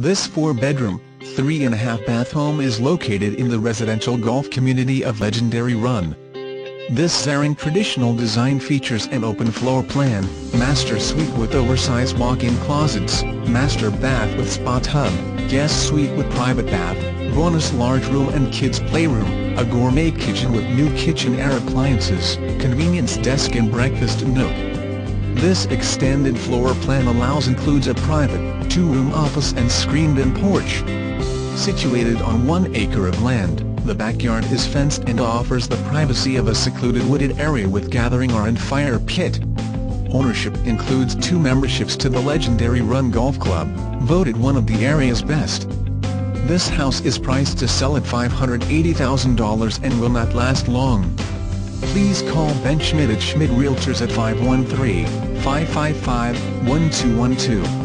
This 4-bedroom, 3.5-bath home is located in the residential golf community of Legendary Run. This Zarang traditional design features an open floor plan, master suite with oversized walk-in closets, master bath with spa tub, guest suite with private bath, bonus large room and kids playroom, a gourmet kitchen with new kitchen-air appliances, convenience desk and breakfast nook. This extended floor plan includes a private, 2-room office and screened-in porch. Situated on 1 acre of land, the backyard is fenced and offers the privacy of a secluded wooded area with gathering and fire pit. Ownership includes 2 memberships to the Legendary Run Golf Club, voted one of the area's best. This house is priced to sell at $580,000 and will not last long. Please call Ben Schmidt at Schmidt Realtors at 513-555-1212.